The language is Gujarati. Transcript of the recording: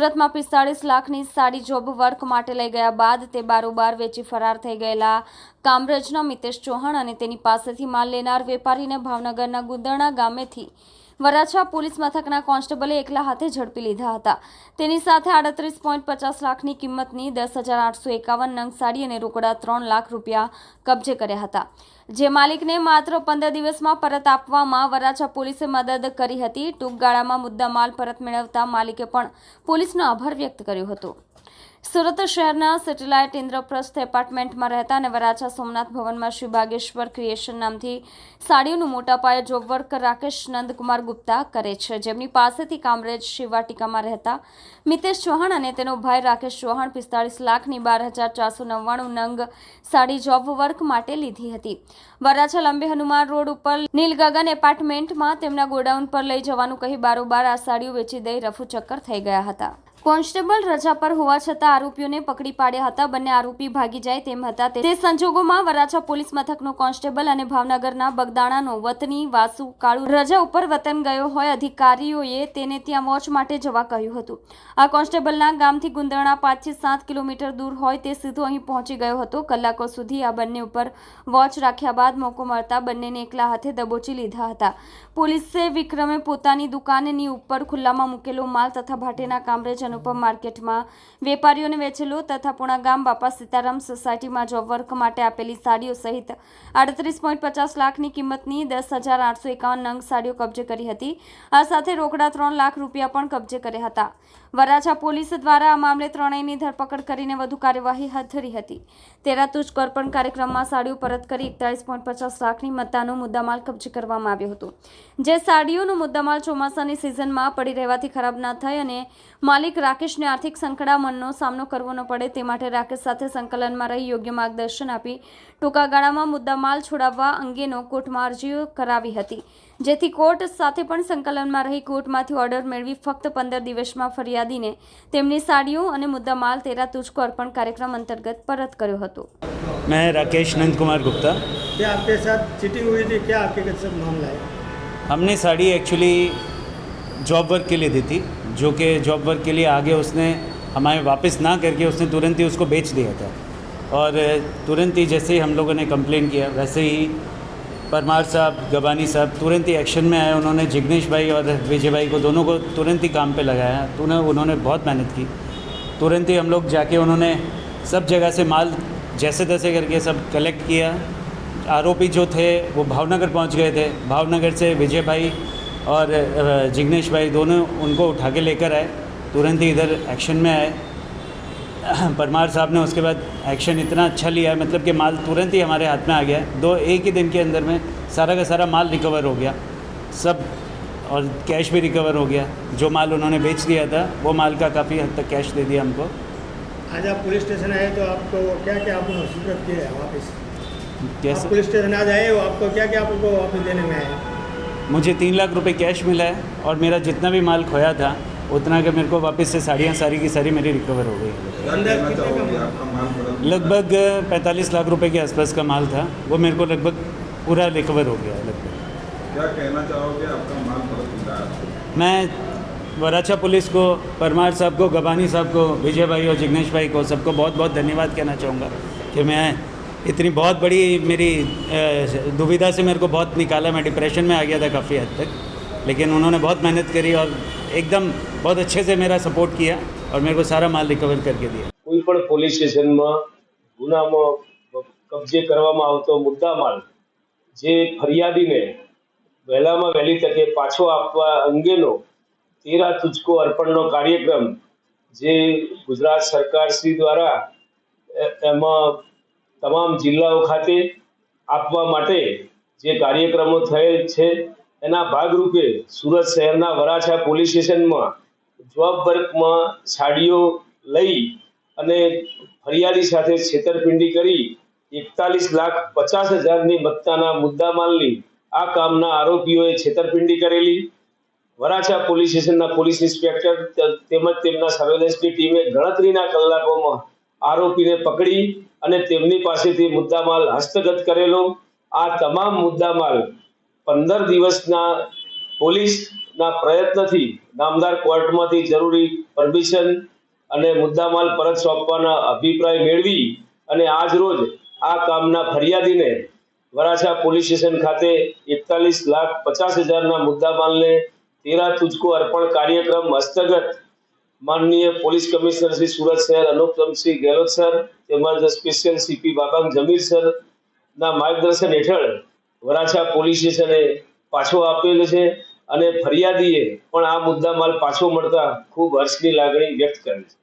સુરતમાં 45 લાખની સાડી જોબ વર્ક માટે લઈ ગયા બાદ તે બારોબાર વેચી ફરાર થઈ ગયેલા કામરેજના મિતેશ ચૌહાણ અને તેની પાસેથી માલ લેનાર વેપારીને ભાવનગરના ગુંદરણા ગામેથી વરાછા પોલીસ મથકના કોન્સ્ટેબલે એકલા હાથે ઝડપી લીધા હતા। તેની સાથે 38.50 લાખની કિંમતની 10,851 નંગ સાડી અને રોકડા 3 લાખ રૂપિયા કબજે કર્યા હતા, જે માલિકને માત્ર 15 દિવસમાં પરત આપવામાં વરાછા પોલીસે મદદ કરી હતી। ટૂંક ગાળામાં મુદ્દામાલ પરત મેળવતા માલિકે પણ પોલીસનો આભાર વ્યક્ત કર્યો હતો। સુરત શહેરના સેટેલાઇટ ઇન્દ્રપ્રસ્થ એપાર્ટમેન્ટમાં રહેતા અને વરાછા સોમનાથ ભવનમાં શ્રી બાગેશ્વર ક્રિએશન નામથી સાડીઓનું મોટા પાયે જોબ વર્ક રાકેશ નંદકુમાર ગુપ્તા કરે છે, જેમની પાસેથી કામરેજ શિવાટિકામાં રહેતા મિતેશ ચૌહાણ અને તેનો ભાઈ રાકેશ ચૌહાણ 45 લાખની 12,499 નંગ સાડી જોબ વર્ક માટે લીધી હતી। વરાછા લંબે હનુમાન રોડ ઉપર નીલગગન એપાર્ટમેન્ટમાં તેમના ગોડાઉન પર લઈ જવાનું કહી બારોબાર આ સાડીઓ વેચી દઈ રફુચક્કર થઈ ગયા હતા। કોન્સ્ટેબલ રજા પર હોવા છતાં આરોપીઓને પકડી પાડ્યા હતા। બંને આરોપી ભાગી જાય તેમ હતા। તે સંજોગોમાં વરાછા પોલીસ મથકનો કોન્સ્ટેબલ અને ભાવનગરના બગદાણાનો વતની વાસુ કાળુ રજા ઉપર વતન ગયો હોય અધિકારીઓએ તેને ત્યાં વોચ માટે જવા કહ્યું હતું। આ કોન્સ્ટેબલના ગામથી ગુંદરણા 5 થી 7 કિલોમીટર દૂર હોય તે સીધો અહીં પહોંચી ગયો હતો। કલાકો સુધી આ બંને ઉપર વોચ રાખ્યા બાદ મોકો મળતા બંનેને એકલા હાથે દબોચી લીધા હતા। પોલીસે વિક્રમે પોતાની દુકાનની ઉપર ખુલ્લામાં મૂકેલો માલ તથા ભાટેના કામરેજ અનુપમ માર્કેટમાં વેપારીઓને વેચેલો તથા પૂણા ગામ બાપા સીતારામ સોસાયટીમાં જોબ વર્ક માટે આપેલી સાડીઓ સહિત 38.50 લાખની કિંમતની 10,851 નંગ સાડીઓ કબજે કરી હતી। આ સાથે રોકડા 3 લાખ રૂપિયા પણ કબજે કર્યા હતા। વરાછા પોલીસ દ્વારા આ મામલે ત્રણેયની ધરપકડ કરીને વધુ કાર્યવાહી હાથ ધરી હતી। તેરા તુજ કોર્પણ કાર્યક્રમમાં સાડીઓ પરત કરી 41.50 લાખની મત્તાનો મુદ્દામાલ કબજે કરવામાં આવ્યો હતો, જે સાડીઓનો મુદ્દામાલ ચોમાસાની સિઝનમાં પડી રહેવાથી ખરાબ ન થાય અને માલિક રાકેશને આર્થિક સંકડામણનો સામનો કરવો ન પડે તે માટે રાકેશ સાથે સંકલનમાં રહી યોગ્ય માર્ગદર્શન આપી ટૂંકા ગાળામાં મુદ્દામાલ છોડાવવા અંગેનો કોર્ટમાં અરજીઓ કરાવી હતી, જેથી કોર્ટ સાથે પણ સંકલનમાં રહી કોર્ટમાંથી ઓર્ડર મેળવી ફક્ત 15 દિવસમાં ફરિયાદીને તેમની સાડીઓ અને मुद्दामाल तेरा तुझको अर्पण कार्यक्रम अंतर्गत परत કર્યો હતો। मैं राकेश नंद कुमार गुप्ता। क्या आपके साथ चीटिंग हुई थी, क्या हकीकत से मामला है? हमने साड़ी एक्चुअली जॉब वर्क के लिए दी थी, जो कि जॉब वर्क के लिए आगे उसने हमारे वापस ना करके उसने तुरंत ही उसको बेच दिया था और तुरंत ही जैसे ही हम लोगों ने कंप्लेन किया वैसे ही परमार साहब गबानी साहब तुरंत ही एक्शन में आए। उन्होंने जिग्नेश भाई और विजय भाई को दोनों को तुरंत ही काम पे लगाया। उन्होंने बहुत मेहनत की। तुरंत ही हम लोग जाके उन्होंने सब जगह से माल जैसे तैसे करके सब कलेक्ट किया। आरोपी जो थे वो भावनगर पहुंच गए थे। भावनगर से विजय भाई और जिग्नेश भाई दोनों उनको उठा के लेकर आए। तुरंत ही इधर एक्शन में आए। परमार साहब ने उसके बाद एक्शन इतना अच्छा लिया, मतलब कि माल तुरंत ही हमारे हाथ में आ गया। एक ही दिन के अंदर में सारा का सारा माल रिकवर हो गया सब, और कैश भी रिकवर हो गया। जो माल उन्होंने बेच दिया था वो माल का काफ़ी हद तक कैश दे दिया हमको। आज आप पुलिस स्टेशन आए तो आपको क्या क्या आपको सुपुर्द किया है वापस? कैसे? आप पुलिस स्टेशन आज आए हो, आपको क्या क्या आपको वापस देने में आया? मुझे 3 लाख रुपए कैश मिला है और मेरा जितना भी माल खोया था उतना के मेरे को वापस से साड़ियाँ सारी की सारी मेरी रिकवर हो गई। लगभग 45 लाख रुपए के आसपास का माल था, वो मेरे को लगभग पूरा रिकवर हो गया लगभग। क्या कहना चाहोगे, आपका माल परत मिला है? मैं वराछा पुलिस को, परमार साहब को, गबानी साहब को, विजय भाई और जिग्नेश भाई को सबको बहुत बहुत धन्यवाद कहना चाहूँगा कि मैं इतनी बहुत बड़ी मेरी दुविधा से मेरे को बहुत निकाला। मैं डिप्रेशन में आ गया था काफ़ी हद तक, लेकिन उन्होंने बहुत मेहनत करी और एकदम बहुत अच्छे से मेरा सपोर्ट किया और मेरे को सारा माल रिकवर करके दिया। કોઈ પણ પોલીસ સ્ટેશનમાં ગુનામાં કબજે કરવામાં આવતો મુદ્દામાલ જે ફરિયાદીને વહેલામાં વહેલી તકે પાછો આપવા અંગેનો તેરા તુજકો અર્પણનો કાર્યક્રમ જે ગુજરાત સરકારશ્રી દ્વારા એમાં તમામ જિલ્લાઓ ખાતે આપવા માટે જે કાર્યક્રમો થયેલ છે એના ભાગરૂપે સુરત શહેરના વરાછા પોલીસ સ્ટેશનમાં જોબ વર્કમાં સાડીઓ લઈ અને ફરિયાદી સાથે છેતરપિંડી કરી 41,50,000ની મત્તાના મુદ્દામાલની આ કામના આરોપીઓએ છેતરપિંડી કરેલી। વરાછા પોલીસ સ્ટેશનના પોલીસ ઇન્સ્પેક્ટર તેમજ તેમના સર્વેલન્સની ટીમે ગણતરીના કલાકોમાં આરોપીને પકડી અને તેમની પાસેથી મુદ્દામાલ હસ્તગત કરેલો। આ તમામ મુદ્દામાલ 15 દિવસના પોલીસના પ્રયત્નથી નામદાર કોર્ટમાંથી જરૂરી પરમિશન અને મુદ્દામાલ પરત સોંપવાના અભિપ્રાય મેળવી અને આજ રોજ આ કામના ફરિયાદીને વરાછા પોલીસ સ્ટેશન ખાતે 41,50,000ના મુદ્દામાલને તેરા તુજકો અર્પણ કાર્યક્રમ હસ્તગત માનનીય પોલીસ કમિશનર શ્રી સુરત શહેર અનુપમસિંહ ગેહલોત સર તેમજ સ્પેશિયલ સીપી બાબાંગ જમીર સર ના માર્ગદર્શન હેઠળ વરાછા પોલીસ સ્ટેશને પાછો આપેલો છે અને ફરિયાદીએ પણ આ મુદ્દામાલ પાછો મળતા ખૂબ હર્ષની લાગણી વ્યક્ત કરી છે.